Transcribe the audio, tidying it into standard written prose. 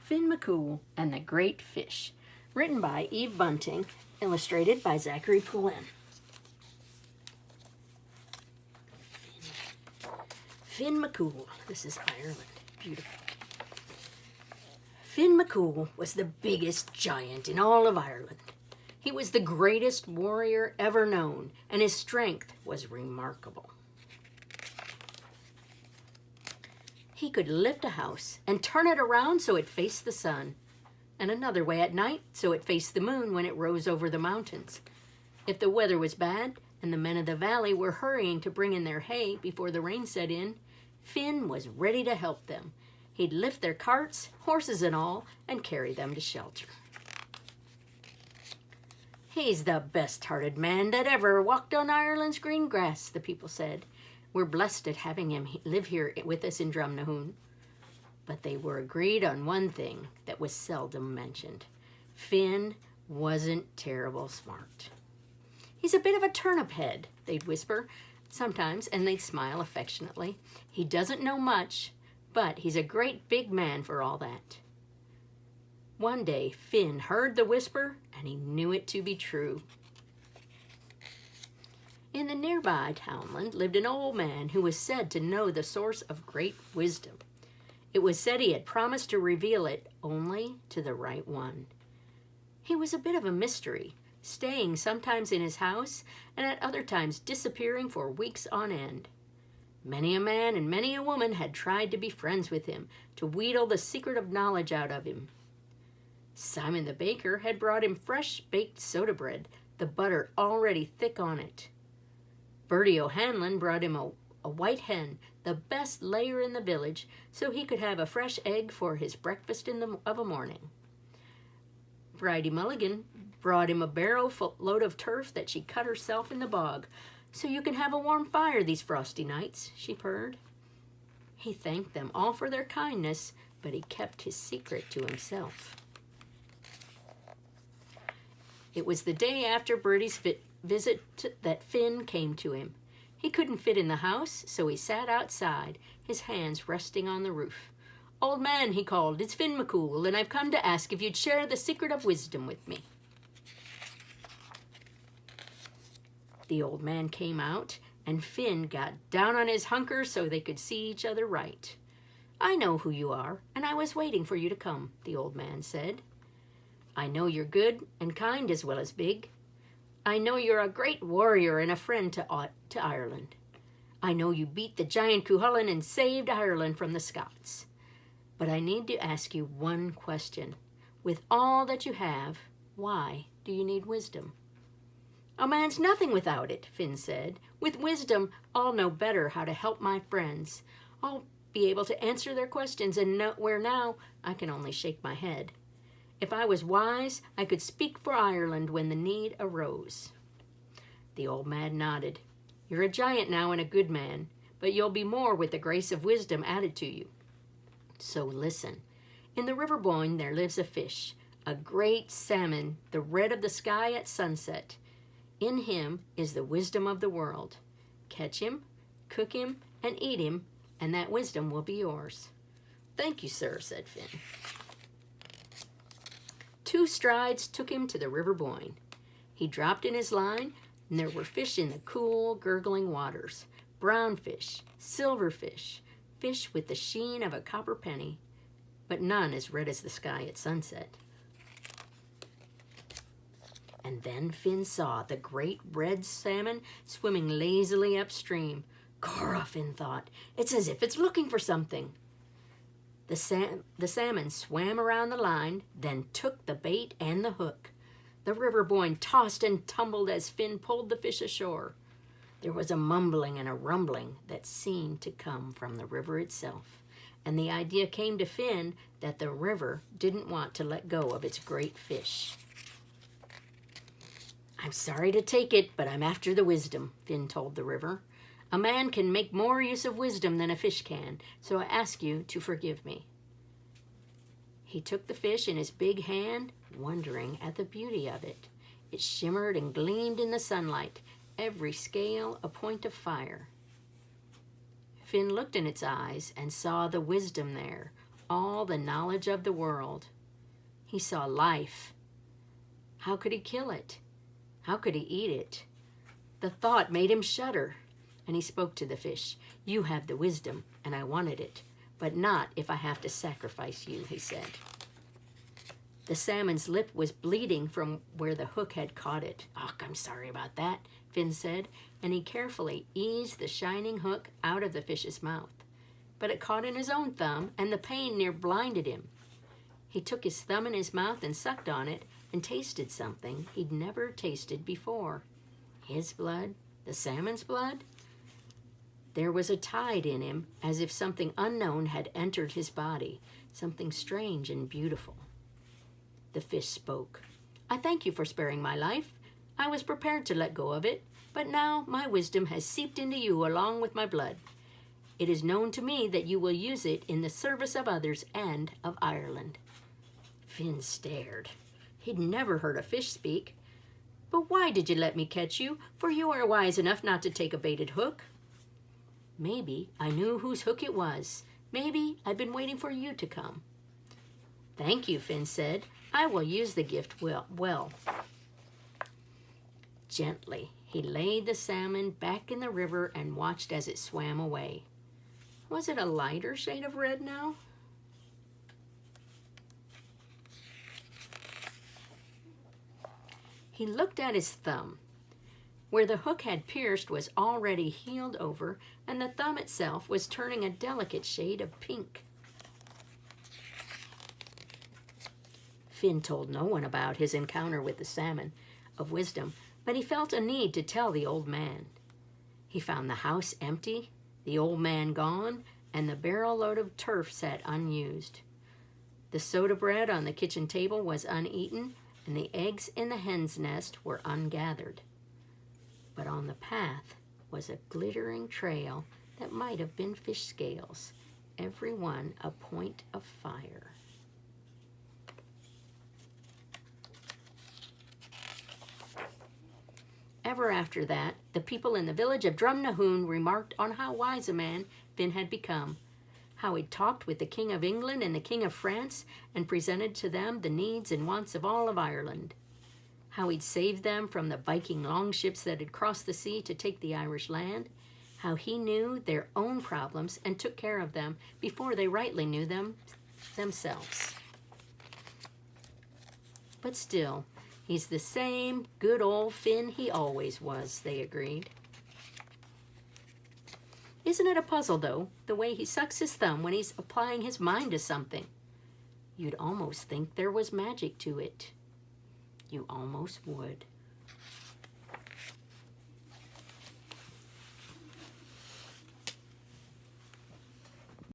Finn McCool and the Great Fish, written by Eve Bunting, illustrated by Zachary Poulin. Finn McCool. This is Ireland. Beautiful. Finn McCool was the biggest giant in all of Ireland. He was the greatest warrior ever known, and his strength was remarkable. He could lift a house and turn it around so it faced the sun, and another way at night so it faced the moon when it rose over the mountains. If the weather was bad and the men of the valley were hurrying to bring in their hay before the rain set in, Finn was ready to help them. He'd lift their carts, horses and all, and carry them to shelter. "He's the best-hearted man that ever walked on Ireland's green grass," the people said. "We're blessed at having him live here with us in Drumnahoon." But they were agreed on one thing that was seldom mentioned. Finn wasn't terrible smart. "He's a bit of a turnip head," they'd whisper sometimes, and they'd smile affectionately. "He doesn't know much, but he's a great big man for all that." One day, Finn heard the whisper, and he knew it to be true. In the nearby townland lived an old man who was said to know the source of great wisdom. It was said he had promised to reveal it only to the right one. He was a bit of a mystery, staying sometimes in his house and at other times disappearing for weeks on end. Many a man and many a woman had tried to be friends with him, to wheedle the secret of knowledge out of him. Simon the baker had brought him fresh baked soda bread, the butter already thick on it. Bertie O'Hanlon brought him a white hen, the best layer in the village, so he could have a fresh egg for his breakfast of a morning. Bridie Mulligan brought him a barrow load of turf that she cut herself in the bog, "So you can have a warm fire these frosty nights," she purred. He thanked them all for their kindness, but he kept his secret to himself. It was the day after Bertie's visit that Finn came to him. He couldn't fit in the house, so he sat outside, his hands resting on the roof. "Old man," he called, "it's Finn McCool, and I've come to ask if you'd share the secret of wisdom with me." The old man came out, and Finn got down on his hunker so they could see each other right. "I know who you are, and I was waiting for you to come," the old man said. "I know you're good and kind as well as big. I know you're a great warrior and a friend to Ireland. I know you beat the giant Cuchulainn and saved Ireland from the Scots. But I need to ask you one question. With all that you have, why do you need wisdom?" "A man's nothing without it," Finn said. "With wisdom, I'll know better how to help my friends. I'll be able to answer their questions, and where now I can only shake my head. If I was wise, I could speak for Ireland when the need arose." The old man nodded. "You're a giant now and a good man, but you'll be more with the grace of wisdom added to you. So listen. In the River Boyne there lives a fish, a great salmon, the red of the sky at sunset. In him is the wisdom of the world. Catch him, cook him, and eat him, and that wisdom will be yours." "Thank you, sir," said Finn. 2 strides took him to the River Boyne. He dropped in his line, and there were fish in the cool, gurgling waters. Brown fish, silver fish, fish with the sheen of a copper penny, but none as red as the sky at sunset. And then Finn saw the great red salmon swimming lazily upstream. "Gorra," Finn thought, "it's as if it's looking for something." The salmon swam around the line, then took the bait and the hook. The River Boyne tossed and tumbled as Finn pulled the fish ashore. There was a mumbling and a rumbling that seemed to come from the river itself, and the idea came to Finn that the river didn't want to let go of its great fish. "I'm sorry to take it, but I'm after the wisdom," Finn told the river. "A man can make more use of wisdom than a fish can, so I ask you to forgive me." He took the fish in his big hand, wondering at the beauty of it. It shimmered and gleamed in the sunlight, every scale a point of fire. Finn looked in its eyes and saw the wisdom there, all the knowledge of the world. He saw life. How could he kill it? How could he eat it? The thought made him shudder, and he spoke to the fish. You have the wisdom, and I wanted it, but not if I have to sacrifice you, he said. The salmon's lip was bleeding from where the hook had caught it. Oh, I'm sorry about that, Finn said, and he carefully eased the shining hook out of the fish's mouth. But it caught in his own thumb, and the pain near blinded him. He took his thumb in his mouth and sucked on it and tasted something he'd never tasted before. His blood? The salmon's blood? There was a tide in him, as if something unknown had entered his body, something strange and beautiful. The fish spoke. I thank you for sparing my life. I was prepared to let go of it, but now my wisdom has seeped into you along with my blood. It is known to me that you will use it in the service of others and of Ireland. Finn stared. He'd never heard a fish speak. But why did you let me catch you? For you are wise enough not to take a baited hook. Maybe I knew whose hook it was. Maybe I've been waiting for you to come. Thank you, Finn said. I will use the gift well. Gently, he laid the salmon back in the river and watched as it swam away. Was it a lighter shade of red now? He looked at his thumb. Where the hook had pierced was already healed over, and the thumb itself was turning a delicate shade of pink. Finn told no one about his encounter with the salmon of wisdom, but he felt a need to tell the old man. He found the house empty, the old man gone, and the barrel load of turf sat unused. The soda bread on the kitchen table was uneaten, and the eggs in the hen's nest were ungathered. But on the path was a glittering trail that might have been fish scales, every one a point of fire. Ever after that, the people in the village of Drumnahoon remarked on how wise a man Finn had become, how he'd talked with the King of England and the King of France and presented to them the needs and wants of all of Ireland, how he'd saved them from the Viking longships that had crossed the sea to take the Irish land, how he knew their own problems and took care of them before they rightly knew them themselves. But still, he's the same good old Finn he always was, they agreed. Isn't it a puzzle, though, the way he sucks his thumb when he's applying his mind to something? You'd almost think there was magic to it. You almost would.